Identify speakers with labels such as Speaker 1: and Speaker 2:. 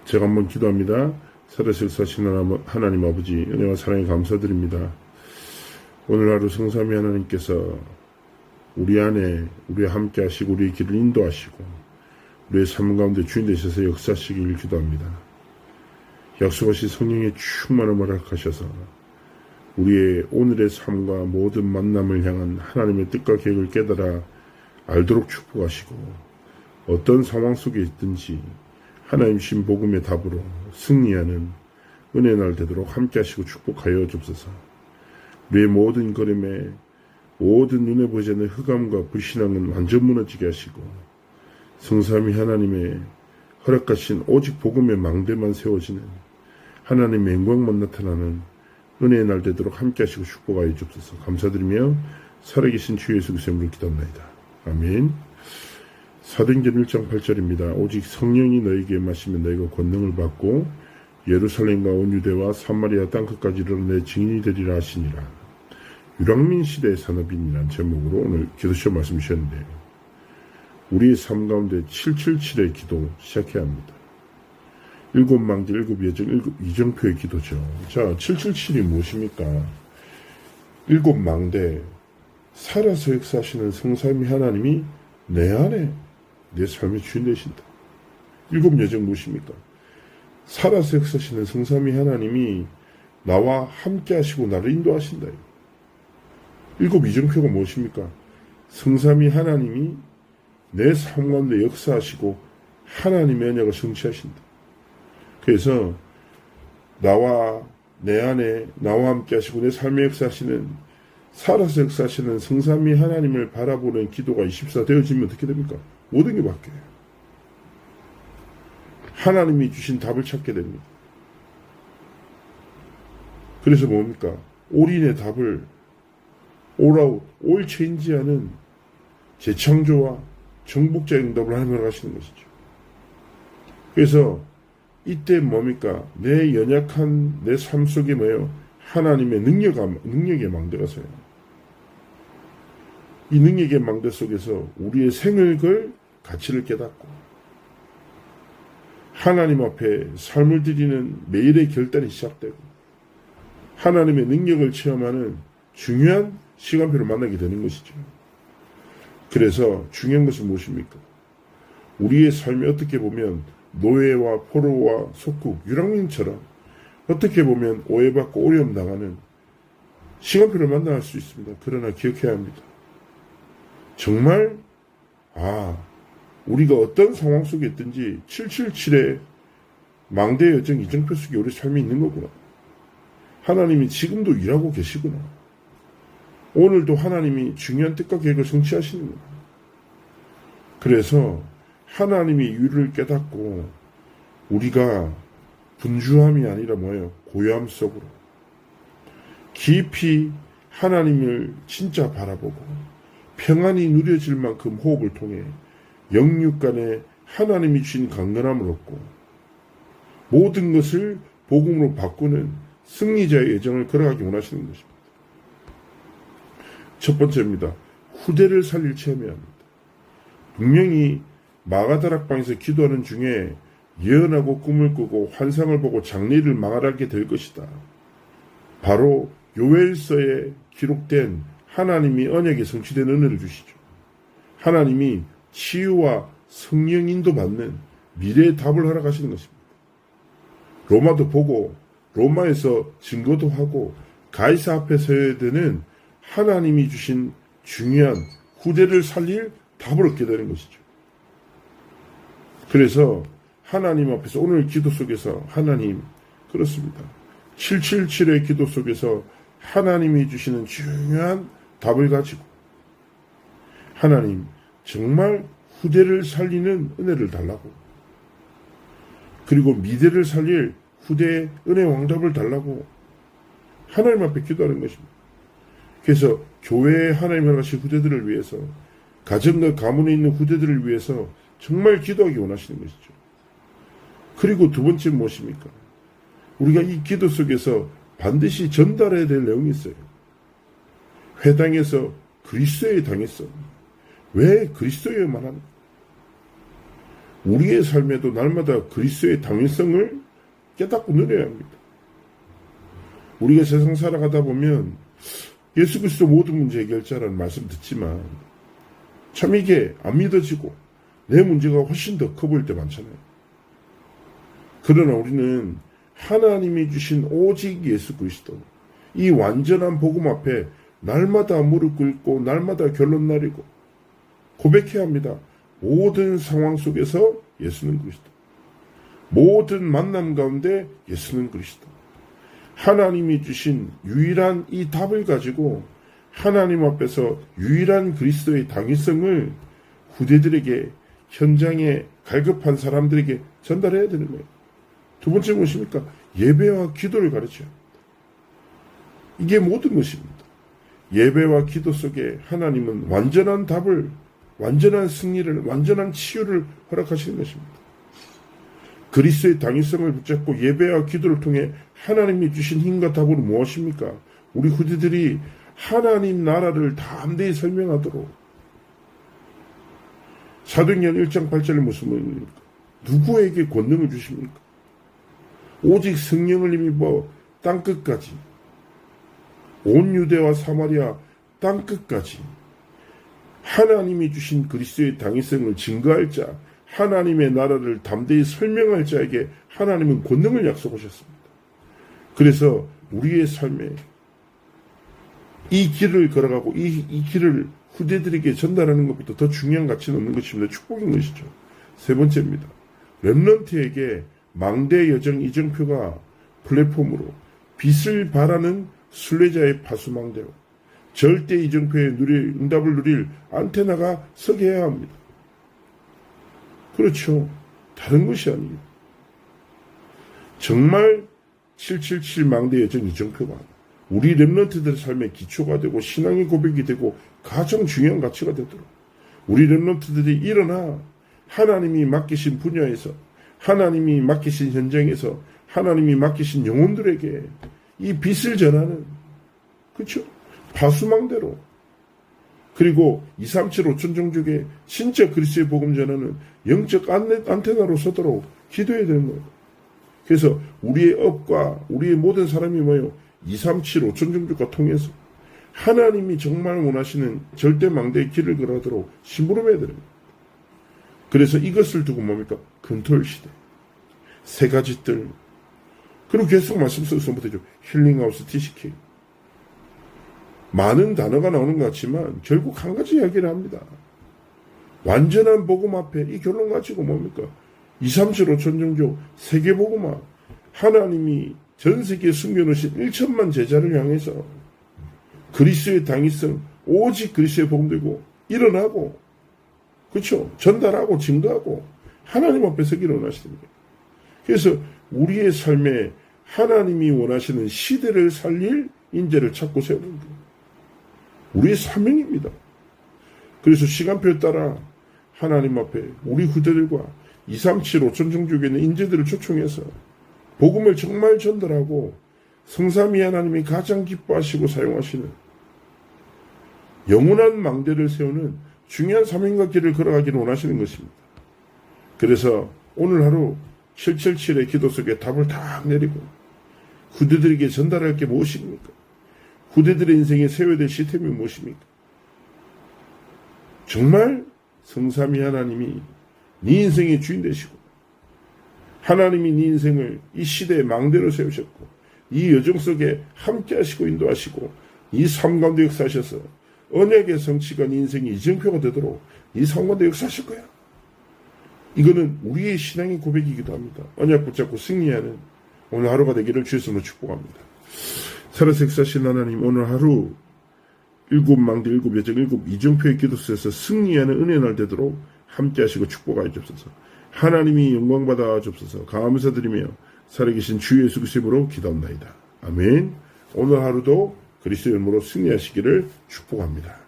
Speaker 1: 제가 한번 기도합니다. 살아서 역사하시는 하나님 아버지, 은혜와 사랑에 감사드립니다. 오늘 하루 성삼위 하나님께서 우리 안에 우리와 함께 하시고 우리의 길을 인도하시고 우리의 삶 가운데 주인 되셔서 역사하시길 기도합니다. 약속하신 성령의 충만함을 허락하셔서 우리의 오늘의 삶과 모든 만남을 향한 하나님의 뜻과 계획을 깨달아 알도록 축복하시고 어떤 상황 속에 있든지 하나님 신 복음의 답으로 승리하는 은혜의 날 되도록 함께 하시고 축복하여 주옵소서. 우리의 모든 걸음에 모든 눈에 보이지 않는 흑암과 불신앙은 완전 무너지게 하시고 성삼위 하나님의 허락하신 오직 복음의 망대만 세워지는 하나님의 영광만 나타나는 은혜의 날 되도록 함께 하시고 축복하여 주옵소서. 감사드리며 살아계신 주 예수 그리스도의 이름으로 기도합니다. 아멘. 사도행전 1장 8절입니다. 오직 성령이 너에게 마시면 너희가 권능을 받고 예루살렘과 온 유대와 사마리아 땅끝까지 이르러 내 증인이 되리라 하시니라. 유랑민 시대의 산업인이라는 제목으로 오늘 기도쇼 말씀 주셨는데요. 우리의 삶 가운데 777의 기도 시작해야 합니다. 7망대, 7여정, 7이정표의 기도죠. 자, 777이 무엇입니까? 7망대, 살아서 역사하시는 성삼위 하나님이 내 안에 내 삶의 주인 되신다. 7여정 무엇입니까? 살아서 역사하시는 성삼위 하나님이 나와 함께 하시고 나를 인도하신다. 7이정표가 무엇입니까? 성삼위 하나님이 내 삶 가운데 역사하시고 하나님의 언약을 성취하신다. 그래서 나와 내 안에 나와 함께 하시고 내 삶에 역사하시는 살아서 역사하시는 성삼위 하나님을 바라보는 기도가 24 되어지면 어떻게 됩니까? 모든 게 바뀌어요. 하나님이 주신 답을 찾게 됩니다. 그래서 뭡니까? 올인의 답을 올아웃, 올 체인지하는 재창조와 정복자의 응답을 하나님으로 하시는 것이죠. 그래서 이때 뭡니까? 내 연약한 내 삶 속에 뭐예요? 하나님의 능력의 망대가 서요. 이 능력의 망대 속에서 우리의 생을 걸 가치를 깨닫고 하나님 앞에 삶을 드리는 매일의 결단이 시작되고 하나님의 능력을 체험하는 중요한 시간표를 만나게 되는 것이죠. 그래서 중요한 것은 무엇입니까? 우리의 삶이 어떻게 보면 노예와 포로와 속국, 유랑민처럼 어떻게 보면 오해받고 어려움 당하는 시간표를 만날 수 있습니다. 그러나 기억해야 합니다. 정말 우리가 어떤 상황 속에 있든지 777의 망대 여정 이정표 속에 우리 삶이 있는 거구나. 하나님이 지금도 일하고 계시구나. 오늘도 하나님이 중요한 뜻과 계획을 성취하시는구나. 그래서 하나님의 이유를 깨닫고 우리가 분주함이 아니라 뭐예요? 고요함 속으로 깊이 하나님을 진짜 바라보고 평안이 누려질 만큼 호흡을 통해 영육 간에 하나님이 주신 강건함을 얻고 모든 것을 복음으로 바꾸는 승리자의 여정을 걸어가기 원하시는 것입니다. 첫 번째입니다. 후대를 살릴 체험해야 합니다. 분명히 마가다락방에서 기도하는 중에 예언하고 꿈을 꾸고 환상을 보고 장래를 망하게 될 것이다. 바로 요엘서에 기록된 하나님이 언약에 성취된 은혜를 주시죠. 하나님이 치유와 성령 인도 받는 미래의 답을 허락하시는 것입니다. 로마도 보고 로마에서 증거도 하고 가이사 앞에 서야 되는 하나님이 주신 중요한 후대를 살릴 답을 얻게 되는 것이죠. 그래서 하나님 앞에서 오늘 기도 속에서 하나님 그렇습니다. 777의 기도 속에서 하나님이 주시는 중요한 답을 가지고 하나님 정말 후대를 살리는 은혜를 달라고 그리고 미래를 살릴 후대의 은혜 왕답을 달라고 하나님 앞에 기도하는 것입니다. 그래서 교회의 하나님 허락하신 후대들을 위해서 가정과 가문에 있는 후대들을 위해서 정말 기도하기 원하시는 것이죠. 그리고 두 번째 무엇입니까? 우리가 이 기도 속에서 반드시 전달해야 될 내용이 있어요. 회당에서 그리스도에 당했어. 왜 그리스도에만 하는? 우리의 삶에도 날마다 그리스도의 당위성을 깨닫고 누려야 합니다. 우리가 세상 살아가다 보면 예수 그리스도 모든 문제 해결자라는 말씀 듣지만 참 이게 안 믿어지고 내 문제가 훨씬 더 커 보일 때 많잖아요. 그러나 우리는 하나님이 주신 오직 예수 그리스도, 이 완전한 복음 앞에 날마다 무릎 꿇고 날마다 결론 내리고 고백해야 합니다. 모든 상황 속에서 예수는 그리스도, 모든 만남 가운데 예수는 그리스도. 하나님이 주신 유일한 이 답을 가지고 하나님 앞에서 유일한 그리스도의 당위성을 후대들에게, 현장에 갈급한 사람들에게 전달해야 되는 거예요. 두 번째 무엇입니까? 예배와 기도를 가르쳐야 합니다. 이게 모든 것입니다. 예배와 기도 속에 하나님은 완전한 답을, 완전한 승리를, 완전한 치유를 허락하시는 것입니다. 그리스도의 당위성을 붙잡고 예배와 기도를 통해 하나님이 주신 힘과 답은 무엇입니까? 우리 후대들이 하나님 나라를 담대히 설명하도록. 사도행전 1장 8절에 무슨 말입니까? 누구에게 권능을 주십니까? 오직 성령을 힘입어 땅끝까지, 온 유대와 사마리아 땅끝까지 하나님이 주신 그리스도의 당위성을 증거할 자, 하나님의 나라를 담대히 설명할 자에게 하나님은 권능을 약속하셨습니다. 그래서 우리의 삶에 이 길을 걸어가고 이 길을 후대들에게 전달하는 것보다 더 중요한 가치는 없는 것입니다. 축복인 것이죠. 세 번째입니다. 렘넌트에게 망대 여정 이정표가 플랫폼으로 빛을 발하는 순례자의 파수망대로 절대 이정표의 응답을 누릴 안테나가 서게 해야 합니다. 그렇죠. 다른 것이 아니에요. 정말 777 망대 여정 이정표가 우리 렘넌트들의 삶의 기초가 되고 신앙의 고백이 되고 가장 중요한 가치가 되도록 우리 렘넌트들이 일어나 하나님이 맡기신 분야에서, 하나님이 맡기신 현장에서, 하나님이 맡기신 영혼들에게 이 빛을 전하는, 그렇죠? 파수망대로, 그리고 237 5천 종족에 진짜 그리스도의 복음 전하는 영적 안테나로 서도록 기도해야 되는 거예요. 그래서 우리의 업과 우리의 모든 사람이 뭐예요? 237 5천 종족과 통해서 하나님이 정말 원하시는 절대 망대의 길을 걸어가도록 심부름해야 됩니다. 그래서 이것을 두고 뭡니까? 금토일 시대. 세 가지 뜰. 그리고 계속 말씀 속에서 못해죠. 힐링하우스 TCK. 많은 단어가 나오는 것 같지만 결국 한 가지 이야기를 합니다. 완전한 복음 앞에 이 결론 가지고 뭡니까? 237 5천 종족 세계 복음화. 하나님이 전 세계에 숨겨놓으신 1천만 제자를 향해서 그리스도의 당위성, 오직 그리스도의 복음 들고 일어나고, 그렇죠? 전달하고 증거하고 하나님 앞에 서기를 원하시는 거예요. 그래서 우리의 삶에 하나님이 원하시는 시대를 살릴 인재를 찾고 세우는 거예요. 우리의 사명입니다. 그래서 시간표에 따라 하나님 앞에 우리 후대들과 237 5천 종족에 있는 인재들을 초청해서 복음을 정말 전달하고 성삼위 하나님이 가장 기뻐하시고 사용하시는 영원한 망대를 세우는 중요한 사명과 길을 걸어가기를 원하시는 것입니다. 그래서 오늘 하루 777의 기도 속에 답을 딱 내리고 후대들에게 전달할 게 무엇입니까? 후대들의 인생에 세워야 될 시스템이 무엇입니까? 정말 성삼위 하나님이 네 인생의 주인 되시고 하나님이 네 인생을 이 시대의 망대로 세우셨고 이 여정 속에 함께 하시고 인도하시고 이 삶 가운데 역사하셔서 언약의 성취가 네 인생의 이정표가 되도록 이 삶 가운데 역사하실 거야. 이거는 우리의 신앙의 고백이기도 합니다. 언약 붙잡고 승리하는 오늘 하루가 되기를 주의 이름으로 축복합니다. 살아서 역사하신 하나님, 오늘 하루 7망대 7여정 7이정표의 기도 속에서 승리하는 은혜 날 되도록 함께 하시고 축복하여 주옵소서. 하나님이 영광받아 주옵소서. 감사드리며 살아계신 주 예수 그리스도의 이름으로 기도합니다. 아멘. 오늘 하루도 그리스도의 이름으로 승리하시기를 축복합니다.